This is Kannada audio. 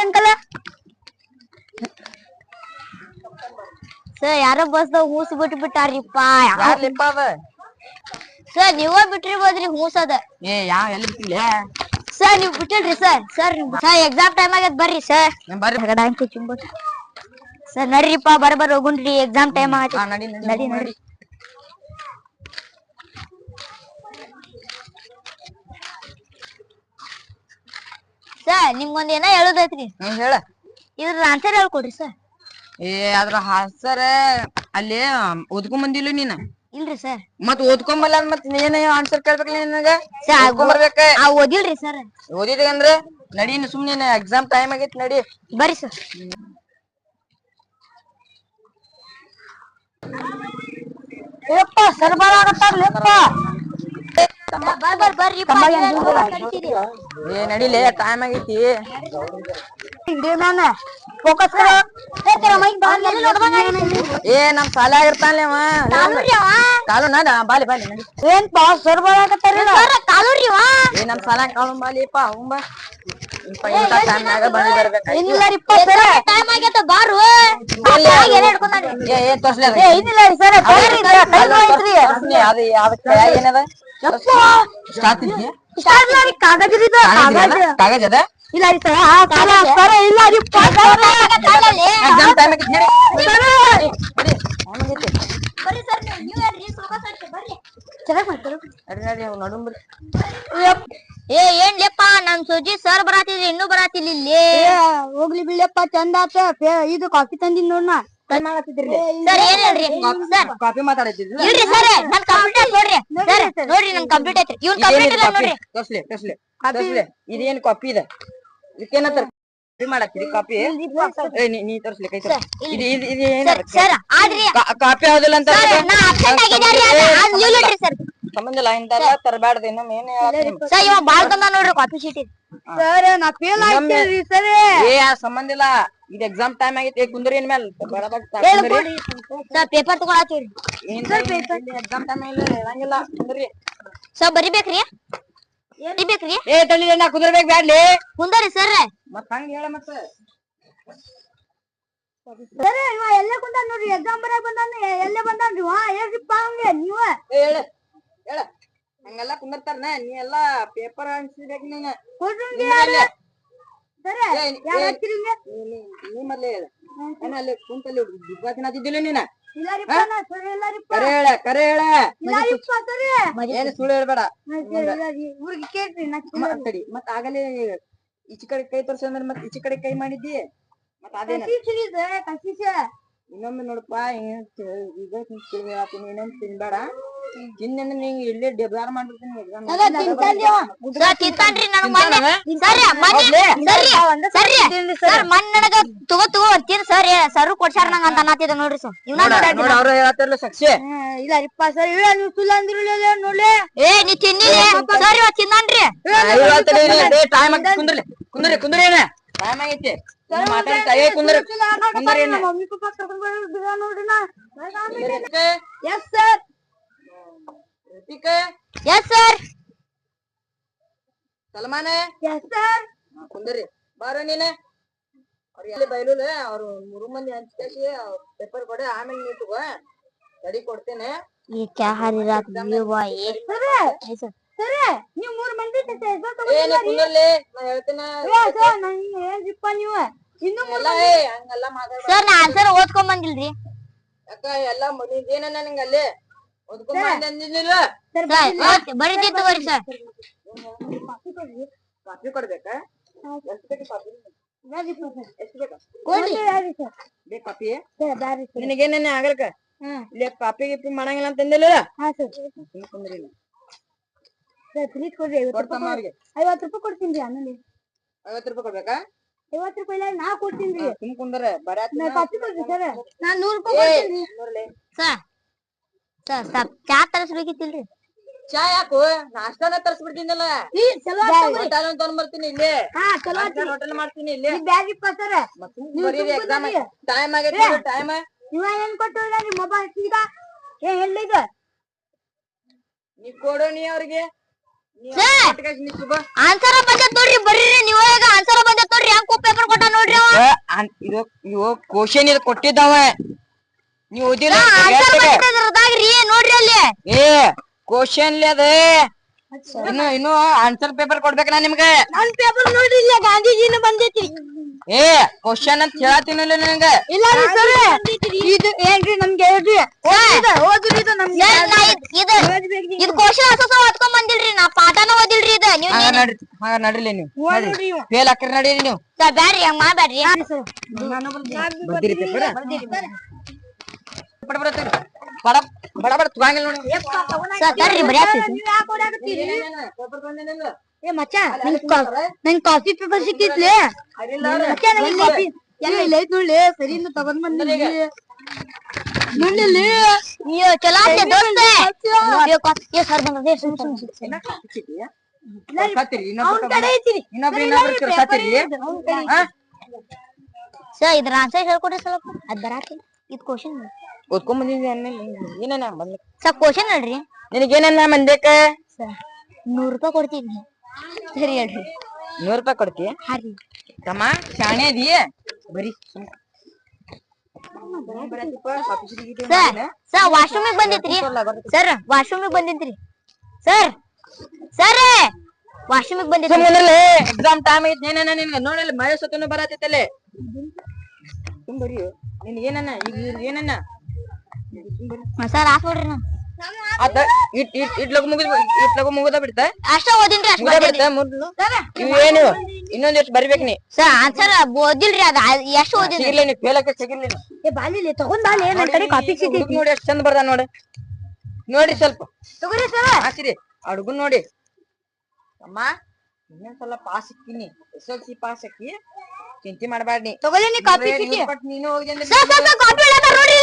ಅಂಕಲ್ ಸರ್ ಯಾರೋ ಬಸ್ದಾಗ ಹೂಸ್ ಬಿಟ್ಟಾರಿಪ್ಪ ಯಾರ್ಲಿಪ್ಪ ಅದ ಸರ್ ನೀವ ಬಿಟ್ಟಿರ್ಬೋದ್ರಿ ಹೂಸದ ಏ ಯಾವ ಎಲ್ಲಿ ಬಿಟ್ಟಿಲ್ಲ ಸರ್ ನೀವ್ ಬಿಟ್ಟಿಲ್ರಿ ಸರ್ ಎಕ್ಸಾಮ್ ಟೈಮ್ ಆಗೈತ್ ಬರ್ರಿ ಸರ್ ಸರ್ ನಡ್ರಿಪ್ಪ ಬರಬರ್ ಹೋಗುಣ್ರಿ ಎಕ್ಸಾಮ್ ಟೈಮ್ ಆಗೈತಿ ನಡಿ ಸರ್ ನಿಮ್ಗೊಂದ್ ಏನೋ ಹೇಳೋದೈತ್ರಿ ಹೇಳ ಇದ್ರ ಆನ್ಸರ್ ಹೇಳ್ಕೊಡ್ರಿ ಸರ್ ಏ ಅದ್ರ ಸರ್ ಅಲ್ಲಿ ಓದ್ಕೊಂಡ್ ಬಂದಿಲ್ಲ ನೀನ್ ಇಲ್ರಿ ಸರ್ ಮತ್ ಓದ್ಕೊಂಬಲ್ಲ ಮತ್ ನೀನ್ ಆನ್ಸರ್ ಕೇಳ್ಬೇಕಲ್ಲ ನಿನಗ ಬರ್ಬೇಕ ಓದಿಲ್ರಿ ಸರ್ ಓದಿದ್ರಿ ಅಂದ್ರೆ ನಡಿ ಸುಮ್ನೆ ಎಕ್ಸಾಮ್ ಟೈಮ್ ಆಗೈತಿ ನಡಿ ಬರ್ರಿ ಸರ್ ಯಪ್ಪ ಸರ್ಬಾರ ಆಗತ್ತಾರಪ್ಪ ಏ ನಡಿಲೇ ಟೈಮ್ ಆಗೈತಿ ಫೋಕಸ್ ಏ ನಮ್ ಸಾಲ ಆಗಿರ್ತಾನೆ ಕಾಲು ನಡ ಬಾಲಿ ಬಾಲಿ ನಡಿ ಏನ್ ಪಾ ಸರ್ಬಾರ ಆಗತ್ತಾರ ಏ ನಮ್ ಸಾಲ ಕಾಲು ಬಾಲಿಪ್ಪ ಅವಂಬ ಟೈಮ್ನಾಗ ಬಂದ್ ಬರ್ಬೇಕ ಏ ತೋರ್ಸ್ಲಿ ಏನದ ಕಾಗಜ ಅದ ಇಲ್ಲ ಎಕ್ಸಾಮ್ ಟೈಮ್ ಏ ಏನ್ಲೆಪ್ಪ ನಮ್ ಸುಜಿ ಸರ್ ಬರಾತಿದ್ರಿ ಇನ್ನೂ ಬರಾತಿಲ್ಲ ಇಲ್ಲಿ ಹೋಗ್ಲಿ ಬಿಡಪ್ಪ ಚಂದ ಆತ ಇದು ಕಾಫಿ ತಂದಿನ್ ನೋಡ್ನ ಸರ್ ಏನ್ ಹೇಳ್ರಿ ಸರ್ ಕಾಪಿ ಮಾತಾಡತ್ತಿದ್ರಿ ಇಲ್ರಿ ಸರ್ ನನ್ ಕಂಪ್ಯೂಟರ್ ನೋಡ್ರಿ ಸರ್ ನೋಡ್ರಿ ನನ್ ಕಂಪ್ಯೂಟರ್ ಐತ್ರಿ ಇವ್ನ್ ಕಂಪ್ಯೂಟರ್ ನೋಡ್ರಿ ತೋರ್ಸ್ಲಿ ಇದೇನ್ ಕಾಪಿ ಇದೆ ಇದಕ್ಕೇನಂತಾರ ಕಾಪಿ ಮಾಡತ್ತೀರಿ ಕಾಪಿ ನೀ ತೋರ್ಸ್ಲಿ ಕೈ ಸರ್ ಆದ್ರಿ ಕಾಪಿ ಯಾವ್ದಿಲ್ಲ ಅಂತ ನಾ ಅಬ್ಸೆಂಟ್ ಆಗಿದಾರಿ ಸರ್ ಸಂಬಂಧ ಇಲ್ಲ ಇಂದಲ್ಲ ತರಬಾರ್ದು ಇನ್ನೊಮ್ಮೆ ಏನ್ ಸರ್ ಇವ ಬಾಳ್ ತಂದ ನೋಡ್ರಿ ಕಾಪಿ ಶೀಟ್ ಸರ್ ನಾ ಫೇಲ್ ಆಗ್ತೀರಿ ಸರ್ ಏ ಸಂಬಂಧ ಇಲ್ಲ ಈಗ ಎಕ್ಸಾಮ್ ಟೈಮ್ ಆಗೈತಿ ಕುಂದ್ರಿ ಏನ್ ಮೇಲೆ ಸರ್ ಪೇಪರ್ ತಗೊಳತ್ತೀವ್ರಿ ಎಕ್ಸಾಮ್ ಟೈಮ್ ಇಲ್ಲ ಹೇಳಂಗಿಲ್ಲ ಕುಂದ್ರಿ ಸರ್ ಬರಿಬೇಕ್ರಿ ಬರಿಬೇಕ್ರಿ ಏ ತಳಿ ನಾ ಕುಂದ್ರಬೇಕು ಬ್ಯಾಡ್ಲಿ ಕುಂದರಿ ಸರ್ ಮತ್ ಹಂಗ ಹೇಳ ಮತ್ತ ಸರ್ ಇವ ಎಲ್ಲೇ ಕುಂತಾನ ನೋಡ್ರಿ ಎಕ್ಸಾಮ್ ಬರಕ್ ಬಂದಾನ ಎಲ್ಲೇ ಬಂದಾನ್ರಿ ಹೇಳ್ರಿಪ್ಪ ಹಂಗೆ ನೀವ ಹೇಳ ಹೇಳ ಹಂಗೆಲ್ಲ ಕುಂದರ್ತಾರನ ನೀ ಎಲ್ಲಾ ಪೇಪರ್ ಅನ್ಸಿಬೇಕು ನೀನ ನೀ ಮೊದ್ಲೇ ಹೇಳ ಅಲ್ಲಿ ಕುಂತಲ್ಲಿ ದುಬ್ಬಾತಿನದಿದ್ದಿಲ್ಲ ನೀನ ಕರೆ ಹೇಳ ಕರೆ ಹೇಳ ಏನ್ ಸುಳ್ಳು ಹೇಳ್ಬೇಡ ತಡಿ ಮತ್ ಆಗಲೇ ಈಚೆ ಕಡೆ ಕೈ ತೋರ್ಸ ಅಂದ್ರೆ ಮತ್ ಈಚೆ ಕಡೆ ಕೈ ಮಾಡಿದ್ದಿ ಮತ್ ಅದೇನ ಇನ್ನೊಮ್ಮೆ ನೋಡಪ್ಪ ಈಗ ಹೇಳ್ತೀನಿ ಇನ್ನೊಮ್ಮೆ ತಿನ್ಬೇಡ ತಿನ್ನ ನೀ ಇಲ್ಲೇ ಡೆಬ್ಲಾರ್ ಮಾಡ್ಬಿಡ್ತೀನಿ ಸರ್ ಕೊಡ್ಸಾರ ನಂಗ ಅಂತ ಅನ್ನತ್ತಿದ ನೋಡ್ರಿ ಸರ್ ಅವ್ರ ಹೇಳತ್ತಿರ್ಲ ಸಕ್ಷಿ ಇಲ್ಲರಿಪ್ಪ ಸರ್ ನೀವು ಸುಳ್ಳು ಅಂದ್ರಲ್ಲ ನೋಡ್ಲೆ ಏ ನೀ ತಿನ್ನಿಲ್ಲ ಸರ್ ಇವ ತಿನ್ನನ್ರಿ ಟೈಮ್ ಕುಂದ್ರಿ ಕುಂದ್ರಿ ಕುಂದ್ರಿ ಏನ ಟೈಮ್ ಆಗೈತಿ ಮಾತಾಡ್ತಾ ಕುಂದ್ರಿ ಕುಂದ್ರಿ ಏನ ಮಮ್ಮಿ ಪಪ್ಪ ಕರ್ಕೊಂಡು ನೋಡ್ರಿ ನಾ yes sir Hrithik yes sir Salman yes sir ಕುಂದ್ರಿ ಬಾರ ನೀನ ಅವ್ರಿಗೆ ಬೈಲುಲೆ ಅವ್ರು 3 ಮಂದಿ ಹಂಚ್ಕೇಸಿ ಪೇಪರ್ ಕೊಡೆ ಆಮೇಲೆ ನೀ ತಗೋ ರೆಡಿ ಕೊಡ್ತೇನೆ ಈ ಕ್ಯಾ ಹರಿ ರಾತ್ ಬಾಯಿ ಸರ್ ನೀವು 3 ಮಂದಿ ಏನ ಕುಂದ್ರಲಿ ನಾ ಹೇಳ್ತೇನೆ ಹೇಳ್ರಿಪ್ಪ ನೀವು ಇನ್ನು ಹಂಗೆಲ್ಲ ಮಾತಾಡ ಸರ್ ನಾ ಆನ್ಸರ್ ಓದ್ಕೊಂಡ್ ಬಂದಿಲ್ರಿ ಯಾಕ ಎಲ್ಲ ಏನ ನನಗ ಅಲ್ಲಿ ಓದ್ಕೊಂಡ್ ಬಂದಿಲ್ಲ ಬರೀತಿ ತಗೋರಿ ಸರ್ ಕಾಪಿ ಕೊಡ್ಬೇಕಾ ಎಷ್ಟು ಬೇಕು ಕಾಪಿ ಎಷ್ಟು ಬೇಕಾ ಬೇಕು ಕಾಪಿ ನಿನಗೇನೇನೆ ಆಗಲ್ಕ ಇಲ್ಲಿ ಕಾಪಿ ಗಿಪಿ ಮಾಡಂಗಿಲ್ಲ ಅಂತ ಅಂದಿಲ್ಲ ಕುಂದ್ರಿ ಕೊಡ್ರಿ 50 ರೂಪಾಯಿ ಕೊಡ್ತೀನಿ ಆಮೇಲೆ 50 ರೂಪಾಯಿ ಕೊಡ್ಬೇಕಾ 50 ರೂಪಾಯಿ ಇಲ್ಲ ನಾ ಕೊಡ್ತೀನಿ ಸುಮ್ ಕುಂದ್ರೆ ಬರಾತ್ನ ಕಾಪಿ ಕೊಡ್ರಿ ಸರ್ ನಾನು 100 ರೂಪಾಯಿ ಕೊಡ್ತೀನಿ ಸರ್ ಸರ್ ಸರ್ ಚಾ ತರಿಸ್ಬೇಕಿತ್ತಿಲ್ರಿ ಚಾ ಯಾಕೋ ನಾಷ್ಟಾನ ತರಿಸ್ಬಿಡ್ತೀನಲ್ಲ ಹೋಟೆಲ್ ತಗೊಂಡ್ ಬರ್ತೀನಿ ಇಲ್ಲಿ ಹೋಟೆಲ್ ಮಾಡ್ತೀನಿ ಇಲ್ಲಿ ಎಕ್ಸಾಮ್ ಟೈಮ್ ಆಗೈತಿ ಟೈಮ್ ನೀವ ಏನ್ ಕೊಟ್ಟು ಮೊಬೈಲ್ ಸೀದಾ ಏನ್ ಹೇಳಿದ ನೀ ಕೊಡು ನೀ ಅವ್ರಿಗೆ ಆನ್ಸರ್ ಬಂದತ್ ನೋಡ್ರಿ ಬರ್ರಿ ನೀವ್ ಆನ್ಸರ್ ಬಂದತ್ ನೋಡ್ರಿ ಹೆಂಗ್ ಪೇಪರ್ ಕೊಟ್ಟ ಇದು ಇವು ಕ್ವಶನ್ ಇದು ಕೊಟ್ಟಿದ್ದಾವ ನೀವ್ ಓದಿಲ್ಲ ನೋಡ್ರಿ ಅಲ್ಲಿ ಏ ಕ್ವಶನ್ ಅದ ಇನ್ನು ಆನ್ಸರ್ ಪೇಪರ್ ಕೊಡ್ಬೇಕಲ್ಲ ನಿಮ್ಗೆ ನನ್ ಪೇಪರ್ ನೋಡ್ರಿ ಇಲ್ಲ ಗಾಂಧೀಜಿನ ಬಂದೈತಿ ಏ ಕ್ವಶನ್ ಅಂತ ಹೇಳತ್ತೀನಿಲ್ಲ ನಿನಗ ಇಲ್ಲ ರೀ ಸರ್ ಇದು ಏನ್ರಿ ನಮ್ಗೆ ಹೇಳ್ರಿ ಓದ್ರಿ ಇದು ನಮ್ಗೆ ಇದು ಕ್ವಶನ್ ಹೊತ್ಕೊಂಡ್ ಬಂದಿಲ್ರಿ ನಾ ಪಾಠನ ಓದಿಲ್ರಿ ಇದು ನೀವ್ ಹಾಗ ನಡ್ರಿಲ್ಲ ನೀವು ಫೇಲ್ ಹಾಕ್ರಿ ನಡೀರಿ ನೀವು ಬ್ಯಾಡ್ರಿ ಹಂಗ ಮಾಡ್ಬ್ಯಾಡ್ರಿ ಬರ್ದಿರಿ ಪೇಪರ್ ಬಡ ಬಡ ಬಡ ತುಗಾಂಗಿಲ್ಲ ನೋಡಿ ಬರ್ರಿ ಬರೀ ಏ ಮಚ್ಚ ನಂಗ್ ಕಾಫಿ ಪೇಪರ್ ಸಿಕ್ಕಿತ್ಲೆ ಎಲ್ಲ ಐತ್ ನೋಡ್ಲಿ ಸರಿಯಿಂದ ತಗೊಂಡ್ ಬಂದಿಲ್ಲ ನೋಡ್ಲಿ ಅಯ್ಯೋ ಚಲೋ ಆಯ್ತು ದೋಸ್ತ ಸರ್ ಬಂದದೆ ಸರ್ ಇದ್ರ ಆನ್ಸರ್ ಹೇಳ್ಕೊಡ್ರಿ ಸ್ವಲ್ಪ ಅದ್ ಬರಾತಿ ಇದ್ ಕ್ವಶನ್ ಓದ್ಕೊಂಡ್ ಬಂದಿದ್ದೆ ಏನೇನ ಬಂದ ಸರ್ ಕ್ವಶನ್ ಹೇಳ್ರಿ ನಿನಗೇನ ಮಂದ್ಯಾಕ ಸರ್ 100 ರೂಪಾಯಿ ಕೊಡ್ತೀನಿ ಸರಿ ಹೇಳ್ರಿ 100 ರೂಪಾಯಿ ಕೊಡ್ತೀಯ ಹಾ ರೀ ತಮ್ಮ ಶಾಣೆ ಅದಿ ಬರೀ ಸರ್ ವಾಶ್ರೂಮಿಗೆ ಬಂದಿತ್ರಿ ಸರ್ ವಾಶ್ರೂಮಿಗೆ ಬಂದಿದ್ರಿ ಸರ್ ಸರ್ ವಾಶ್ರೂಮಿಗೆ ಬಂದಿದ್ರಿ ಎಕ್ಸಾಮ್ ಟೈಮ್ ಐತಿ ಏನೇನ ನಿನ್ಗ ನೋಡಲ್ಲ ಮಳೆ ಸೊತ್ತನು ಬರತೈತಲ್ಲೇ ತುಂಬರಿ ನಿನ್ಗೇನನ್ನ ಈಗ ಏನನ್ನ ಸರ್ ಆತ್ ನೋಡ್ರಿ ನಾ ಅದ ಇಟ್ಲಗು ಮುಗಿದ ಬಿಡ್ತಾ ಅಷ್ಟ ಓದಿನ್ರಿ ಅಷ್ಟ ಬಿಡ್ತಾ ಏನು ಇನ್ನೊಂದ್ ಎಷ್ಟು ಬರಿಬೇಕು ನೀ ಸರ್ ಆನ್ಸರ್ ಓದಿಲ್ರಿ ಅದ ಎಷ್ಟು ಓದಿದ್ರಿ ಸಿಗಿಲ್ಲ ನೀ ಫೇಲ್ ಹಾಕಿ ಸಿಗಿಲ್ಲ ಏ ಬಾಲಿಲಿ ತಗೊಂಡ್ ಬಾಲಿ ನನ್ ಕಡೆ ಕಾಪಿ ಸಿಕ್ಕೈತಿ ನೋಡಿ ಎಷ್ಟು ಚಂದ ಬರ್ದ ನೋಡಿ ನೋಡಿ ಸ್ವಲ್ಪ ತಗೋರಿ ಸರ್ ಹಾಸಿರಿ ಅಡುಗನ್ ನೋಡಿ ಅಮ್ಮ ಇನ್ನೊಂದ್ಸಲ ಪಾಸ್ ಸಿಕ್ಕಿನಿ SLC ಪಾಸ್ ಹಾಕಿ ಚಿಂತೆ ಮಾಡಬೇಡ ನೀ ತಗೊಳ್ಳಿ ನೀ ಕಾಪಿ ಸಿಕ್ಕಿ ನೀನು ಹೋಗಿ ಸರ್ ಕಾಪಿ ಹೇಳತ್ತಾರ ನೋಡ್ರಿ